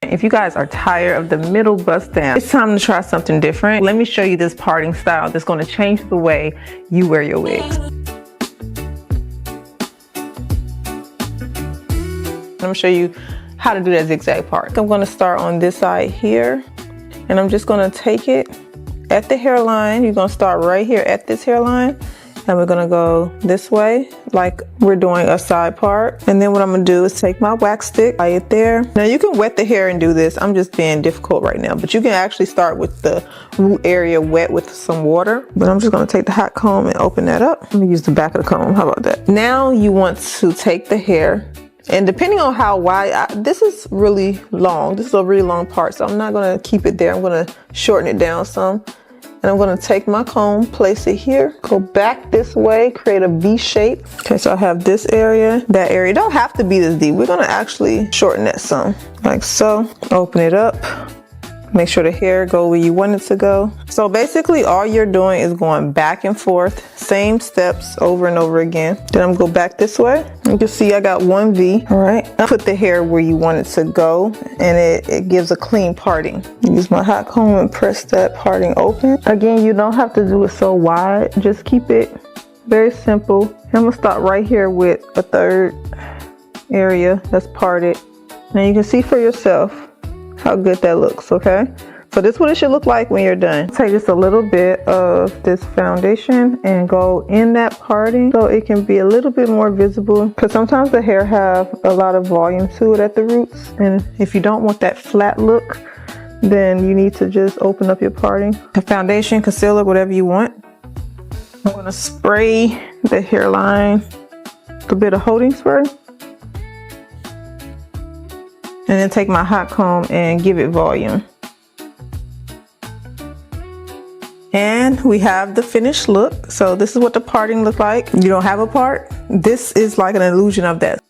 If you guys are tired of the middle bust down, it's time to try something different. Let me show you this parting style that's going to change the way you wear your wigs. I'm going to show you how to do that zigzag part. I'm going to start on this side here, and I'm just going to take it at the hairline. You're going to start right here at this hairline, and we're going to go this way like we're doing a side part. And then what I'm going to do is take my wax stick, apply it there. Now you can wet the hair and do this. I'm just being difficult right now, but you can actually start with the root area wet with some water. But I'm just going to take the hot comb and open that up. Let me use the back of the comb. How about that? Now you want to take the hair, and depending on how wide, this is really long. This is a really long part, so I'm not going to keep it there. I'm going to shorten it down some. And I'm going to take my comb, place it here, go back this way, create a V shape. Okay, so I have this area, that area. It don't have to be this deep. We're going to actually shorten that some, like so. Open it up. Make sure the hair go where you want it to go. So basically all you're doing is going back and forth, same steps over and over again. Then I'm going to go back this way. You can see I got one V. All right, put the hair where you want it to go, and it gives a clean parting. Use my hot comb and press that parting open. Again, you don't have to do it so wide. Just keep it very simple. I'm going to start right here with a third area that's parted. Now you can see for yourself how good that looks, okay? So this is what it should look like when you're done. Take just a little bit of this foundation and go in that parting so it can be a little bit more visible, because sometimes the hair have a lot of volume to it at the roots, and if you don't want that flat look, then you need to just open up your parting. A foundation, concealer, whatever you want. I'm gonna spray the hairline with a bit of holding spray. And then take my hot comb and give it volume. And we have the finished look. So this is what the parting looked like. You don't have a part. This is like an illusion of that.